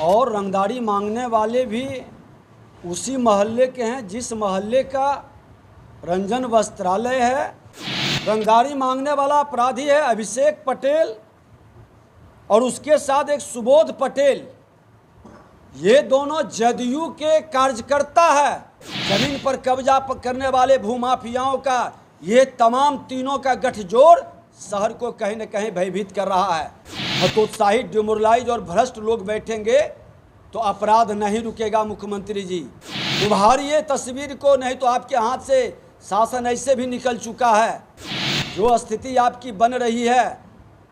और रंगदारी मांगने वाले भी उसी मोहल्ले के हैं जिस मोहल्ले का रंजन वस्त्रालय है। रंगदारी मांगने वाला अपराधी है अभिषेक पटेल और उसके साथ एक सुबोध पटेल। ये दोनों जदयू के कार्यकर्ता है। जमीन पर कब्जा करने वाले भूमाफियाओं का ये तमाम तीनों का गठजोड़ शहर को कहीं न कहीं भयभीत कर रहा है। हतोत्साहित, डिमोरलाइज और भ्रष्ट लोग बैठेंगे तो अपराध नहीं रुकेगा। मुख्यमंत्री जी, उभारिए तस्वीर को, नहीं तो आपके हाथ से शासन ऐसे भी निकल चुका है। जो स्थिति आपकी बन रही है,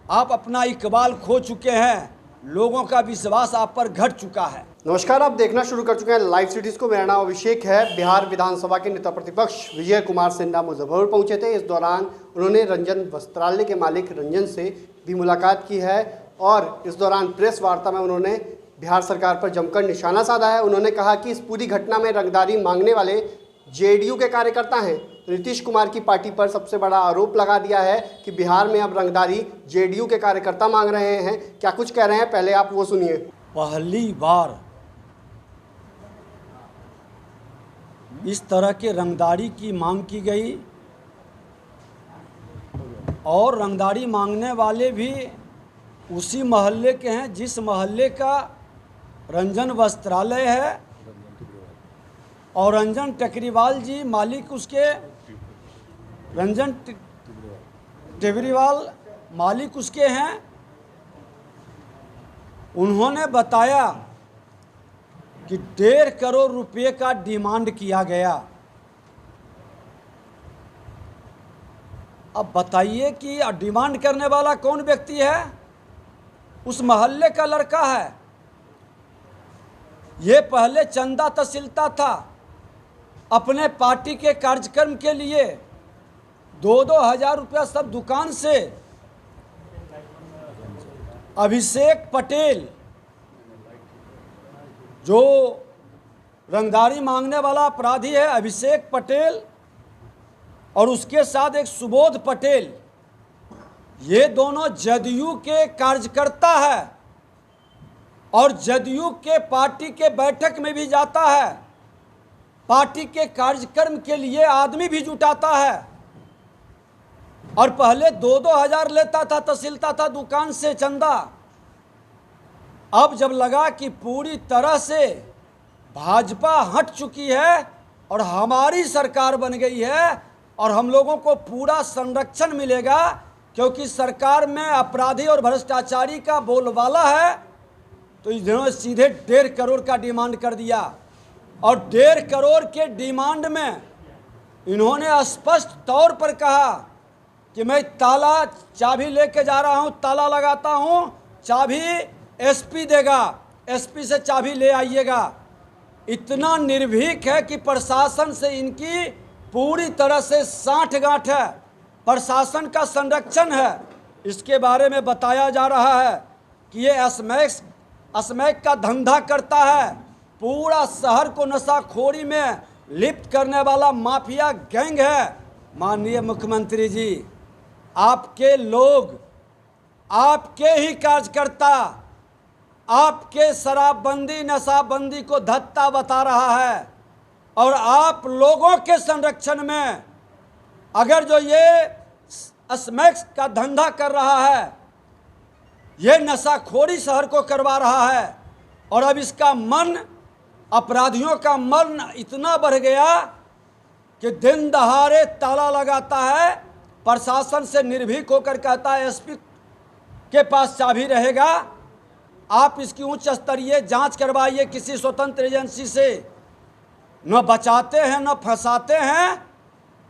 आप अपना इकबाल खो चुके हैं, लोगों का विश्वास आप पर घट चुका है। नमस्कार, आप देखना शुरू कर चुके हैं लाइव सिटीज को। मेरा नाम अभिषेक है। बिहार विधानसभा के नेता प्रतिपक्ष विजय कुमार सिन्हा मुजफ्फरपुर पहुंचे थे। इस दौरान उन्होंने रंजन वस्त्रालय के मालिक रंजन से भी मुलाकात की है और इस दौरान प्रेस वार्ता में उन्होंने बिहार सरकार पर जमकर निशाना साधा है। उन्होंने कहा कि इस पूरी घटना में रंगदारी मांगने वाले जेडीयू के कार्यकर्ता हैं। नीतीश कुमार की पार्टी पर सबसे बड़ा आरोप लगा दिया है कि बिहार में अब रंगदारी जेडीयू के कार्यकर्ता मांग रहे हैं। क्या कुछ कह रहे हैं, पहले आप वो सुनिए। पहली बार इस तरह के रंगदारी की मांग की गई और रंगदारी मांगने वाले भी उसी मोहल्ले के हैं जिस मोहल्ले का रंजन वस्त्रालय है और रंजन टेकरीवाल जी मालिक उसके, रंजन टेकरीवाल मालिक उसके हैं। उन्होंने बताया कि 1.5 करोड़ रुपए का डिमांड किया गया। अब बताइए कि डिमांड करने वाला कौन व्यक्ति है? उस मोहल्ले का लड़का है। ये पहले चंदा तहसीलता था अपने पार्टी के कार्यक्रम के लिए। 2-2 हज़ार रुपया सब दुकान से। अभिषेक पटेल जो रंगदारी मांगने वाला अपराधी है, अभिषेक पटेल और उसके साथ एक सुबोध पटेल, ये दोनों जदयू के कार्यकर्ता है और जदयू के पार्टी के बैठक में भी जाता है, पार्टी के कार्यक्रम के लिए आदमी भी जुटाता है और पहले 2-2 हज़ार लेता था, तहसीलता था दुकान से चंदा। अब जब लगा कि पूरी तरह से भाजपा हट चुकी है और हमारी सरकार बन गई है और हम लोगों को पूरा संरक्षण मिलेगा क्योंकि सरकार में अपराधी और भ्रष्टाचारी का बोलबाला है, तो इन्होंने सीधे 1.5 करोड़ का डिमांड कर दिया। और 1.5 करोड़ के डिमांड में इन्होंने स्पष्ट तौर पर कहा कि मैं ताला चाबी लेके जा रहा हूँ, ताला लगाता हूँ, चाबी एसपी देगा, एसपी से चाबी ले आइएगा। इतना निर्भीक है कि प्रशासन से इनकी पूरी तरह से साठगांठ है, प्रशासन का संरक्षण है। इसके बारे में बताया जा रहा है कि ये स्मैक का धंधा करता है, पूरा शहर को नशाखोरी में लिप्त करने वाला माफिया गैंग है। माननीय मुख्यमंत्री जी, आपके लोग, आपके ही कार्यकर्ता आपके शराबबंदी नशाबंदी को धत्ता बता रहा है और आप लोगों के संरक्षण में अगर जो ये स्मैक्स का धंधा कर रहा है, ये नशाखोरी शहर को करवा रहा है और अब इसका मन, अपराधियों का मन इतना बढ़ गया कि दिन दहाड़े ताला लगाता है, प्रशासन से निर्भीक होकर कहता है एसपी के पास चाबी रहेगा, आप इसकी उच्च स्तरीय जांच करवाइए किसी स्वतंत्र एजेंसी से। न बचाते हैं न फंसाते हैं।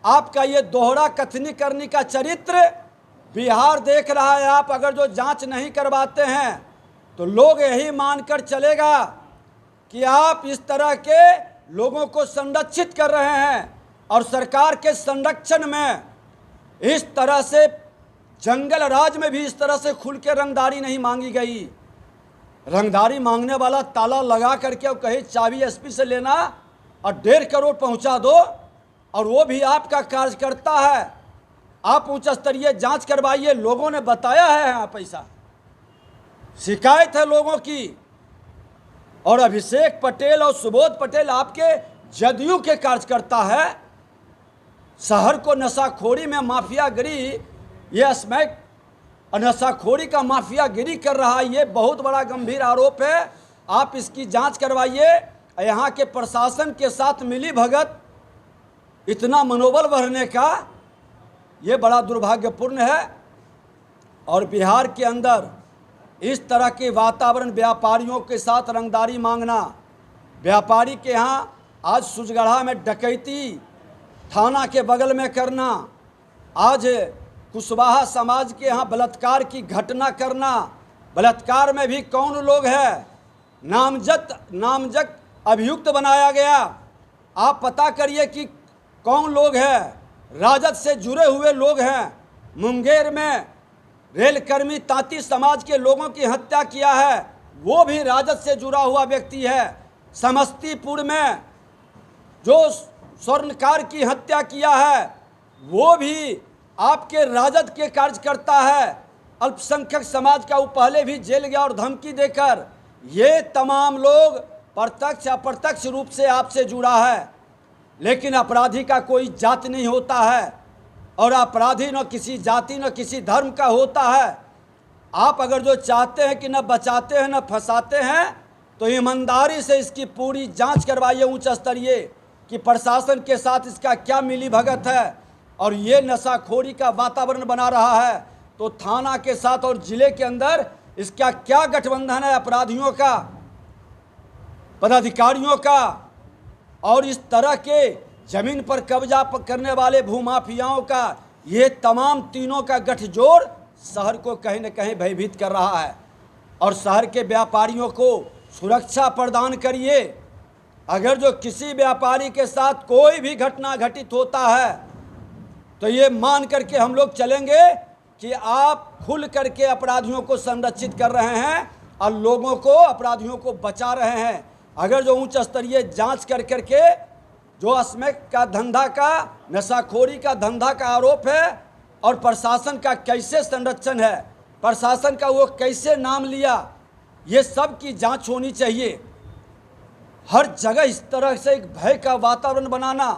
आपका ये दोहरा कथनी करने का चरित्र बिहार देख रहा है। आप अगर जो जांच नहीं करवाते हैं तो लोग यही मानकर चलेगा कि आप इस तरह के लोगों को संरक्षित कर रहे हैं और सरकार के संरक्षण में इस तरह से जंगल राज में भी इस तरह से खुल के रंगदारी नहीं मांगी गई। रंगदारी मांगने वाला ताला लगा करके और कहे चाबी एसपी से लेना और 1.5 करोड़ पहुंचा दो, और वो भी आपका कार्यकर्ता है। आप उच्च स्तरीय जांच करवाइए। लोगों ने बताया है यहाँ पैसा, शिकायत है लोगों की और अभिषेक पटेल और सुबोध पटेल आपके जदयू के कार्यकर्ता है। शहर को नशाखोरी में माफियागिरी, ये अस्मैक नशाखोरी का माफियागिरी कर रहा है। ये बहुत बड़ा गंभीर आरोप है। आप इसकी जांच करवाइए। यहाँ के प्रशासन के साथ मिली भगत, इतना मनोबल बढ़ने का, ये बड़ा दुर्भाग्यपूर्ण है। और बिहार के अंदर इस तरह के वातावरण, व्यापारियों के साथ रंगदारी मांगना, व्यापारी के यहाँ आज सुजगढ़ा में डकैती थाना के बगल में करना, आज कुशवाहा समाज के यहाँ बलात्कार की घटना करना, बलात्कार में भी कौन लोग हैं, नामजद अभियुक्त बनाया गया। आप पता करिए कि कौन लोग हैं, राजद से जुड़े हुए लोग हैं। मुंगेर में रेलकर्मी तांती समाज के लोगों की हत्या किया है, वो भी राजद से जुड़ा हुआ व्यक्ति है। समस्तीपुर में जो स्वर्णकार की हत्या किया है, वो भी आपके राजद के कार्यकर्ता है। अल्पसंख्यक समाज का वो पहले भी जेल गया और धमकी देकर। ये तमाम लोग प्रत्यक्ष अप्रत्यक्ष रूप से आपसे जुड़ा है। लेकिन अपराधी का कोई जात नहीं होता है, और अपराधी न किसी जाति न किसी धर्म का होता है। आप अगर जो चाहते हैं कि न बचाते हैं न फंसाते हैं, तो ईमानदारी से इसकी पूरी जांच करवाइए उच्च स्तरीय, कि प्रशासन के साथ इसका क्या मिली भगत है। और ये नशाखोरी का वातावरण बना रहा है, तो थाना के साथ और जिले के अंदर इसका क्या गठबंधन है अपराधियों का, पदाधिकारियों का, और इस तरह के जमीन पर कब्जा करने वाले भूमाफियाओं का। ये तमाम तीनों का गठजोड़ शहर को कहीं न कहीं भयभीत कर रहा है। और शहर के व्यापारियों को सुरक्षा प्रदान करिए। अगर जो किसी व्यापारी के साथ कोई भी घटना घटित होता है, तो ये मान करके हम लोग चलेंगे कि आप खुल करके अपराधियों को संरक्षित कर रहे हैं और लोगों को, अपराधियों को बचा रहे हैं। अगर जो उच्च स्तरीय जांच कर करके जो अस्मैक का धंधा का, नशाखोरी का धंधा का आरोप है, और प्रशासन का कैसे संरक्षण है, प्रशासन का वो कैसे नाम लिया, ये सब की जांच होनी चाहिए। हर जगह इस तरह से एक भय का वातावरण बनाना।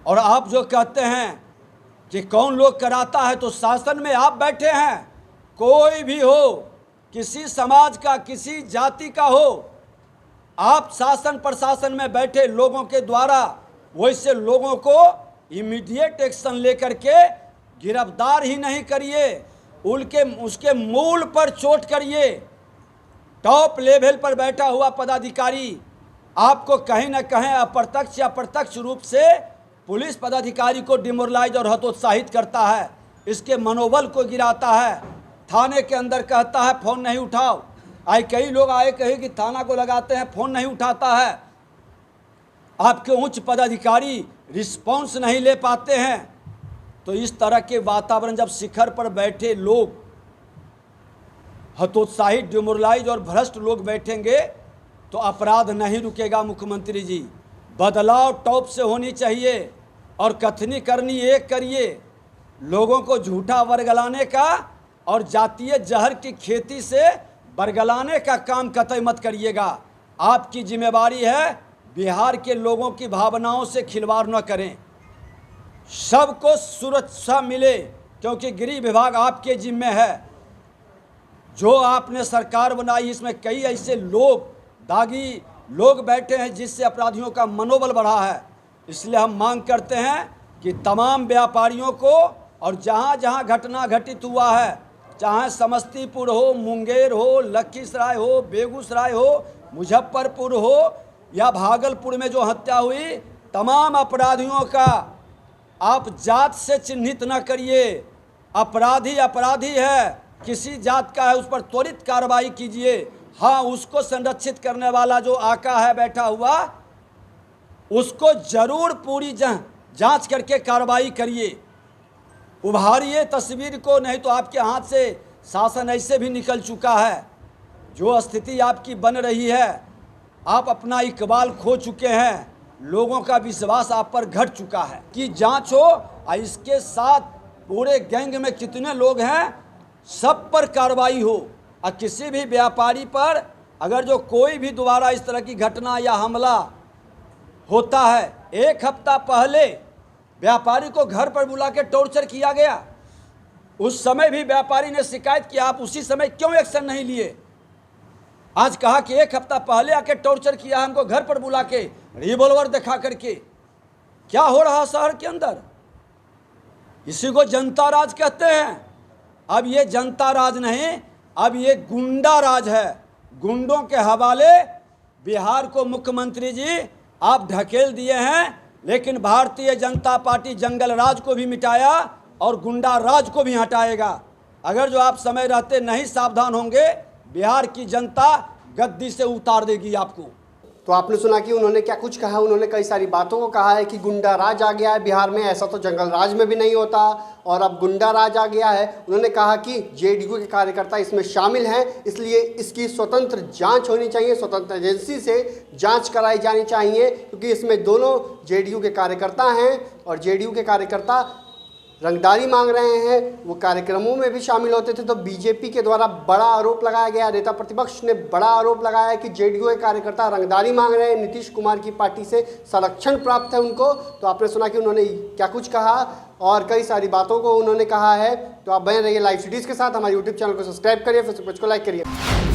और आप जो कहते हैं कि कौन लोग कराता है, तो शासन में आप बैठे हैं, कोई भी हो, किसी समाज का, किसी जाति का हो, आप शासन प्रशासन में बैठे लोगों के द्वारा वैसे लोगों को इमीडिएट एक्शन लेकर के गिरफ्तार ही नहीं करिए, उसके मूल पर चोट करिए। टॉप लेवल पर बैठा हुआ पदाधिकारी आपको कहीं न कहीं अप्रत्यक्ष या प्रत्यक्ष रूप से पुलिस पदाधिकारी को डिमोरलाइज और हतोत्साहित करता है, इसके मनोबल को गिराता है। थाने के अंदर कहता है फ़ोन नहीं उठाओ, आए कई लोग आए कहे कि थाना को लगाते हैं, फ़ोन नहीं उठाता है। आपके उच्च पदाधिकारी रिस्पॉन्स नहीं ले पाते हैं। तो इस तरह के वातावरण जब शिखर पर बैठे लोग, हतोत्साहित, डिमोरलाइज और भ्रष्ट लोग बैठेंगे, तो अपराध नहीं रुकेगा। मुख्यमंत्री जी, बदलाव टॉप से होनी चाहिए, और कथनी करनी एक करिए। लोगों को झूठा वर्गलाने का और जातीय जहर की खेती से बरगलाने का काम कतई मत करिएगा। आपकी जिम्मेवारी है बिहार के लोगों की भावनाओं से खिलवाड़ न करें, सबको सुरक्षा मिले, क्योंकि गृह विभाग आपके जिम्मे है। जो आपने सरकार बनाई, इसमें कई ऐसे लोग, दागी लोग बैठे हैं जिससे अपराधियों का मनोबल बढ़ा है। इसलिए हम मांग करते हैं कि तमाम व्यापारियों को, और जहाँ जहाँ घटना घटित हुआ है, चाहे समस्तीपुर हो, मुंगेर हो, लखीसराय हो, बेगूसराय हो, मुजफ्फरपुर हो या भागलपुर में जो हत्या हुई, तमाम अपराधियों का आप जात से चिन्हित न करिए। अपराधी अपराधी है, किसी जात का है, उस पर त्वरित कार्रवाई कीजिए। हाँ, उसको संरक्षित करने वाला जो आका है बैठा हुआ, उसको जरूर पूरी जांच करके कार्रवाई करिए, उभारिए तस्वीर को, नहीं तो आपके हाथ से शासन ऐसे भी निकल चुका है। जो स्थिति आपकी बन रही है, आप अपना इकबाल खो चुके हैं, लोगों का विश्वास आप पर घट चुका है। कि जांच हो, और इसके साथ पूरे गैंग में कितने लोग हैं सब पर कार्रवाई हो, और किसी भी व्यापारी पर अगर जो कोई भी दोबारा इस तरह की घटना या हमला होता है, एक हफ्ता पहले व्यापारी को घर पर बुला के टॉर्चर किया गया, उस समय भी व्यापारी ने शिकायत की, आप उसी समय क्यों एक्शन नहीं लिए? आज कहा कि एक हफ्ता पहले आके टॉर्चर किया हमको घर पर बुला के, रिवॉल्वर दिखा करके। क्या हो रहा शहर के अंदर? इसी को जनता राज कहते हैं। अब ये जनता राज नहीं, अब ये गुंडा राज है। गुंडों के हवाले बिहार को मुख्यमंत्री जी आप ढकेल दिए हैं, लेकिन भारतीय जनता पार्टी जंगल राज को भी मिटाया और गुंडा राज को भी हटाएगा। अगर जो आप समय रहते नहीं सावधान होंगे, बिहार की जनता गद्दी से उतार देगी आपको। तो आपने सुना कि उन्होंने क्या कुछ कहा। उन्होंने कई सारी बातों को कहा है कि गुंडा राज आ गया है बिहार में, ऐसा तो जंगल राज में भी नहीं होता और अब गुंडा राज आ गया है। उन्होंने कहा कि जेडीयू के कार्यकर्ता इसमें शामिल हैं, इसलिए इसकी स्वतंत्र जांच होनी चाहिए, स्वतंत्र एजेंसी से जांच कराई जानी चाहिए, क्योंकि इसमें दोनों जेडीयू के कार्यकर्ता हैं और जेडीयू के कार्यकर्ता रंगदारी मांग रहे हैं। वो कार्यक्रमों में भी शामिल होते थे। तो बीजेपी के द्वारा बड़ा आरोप लगाया गया, नेता प्रतिपक्ष ने बड़ा आरोप लगाया कि जेडीयू के कार्यकर्ता रंगदारी मांग रहे हैं, नीतीश कुमार की पार्टी से संरक्षण प्राप्त है उनको। तो आपने सुना कि उन्होंने क्या कुछ कहा और कई सारी बातों को उन्होंने कहा है। तो आप बने रहिए लाइव सिटीज़ के साथ। हमारे यूट्यूब चैनल को सब्सक्राइब करिए, फेसबुक पेज को लाइक करिए।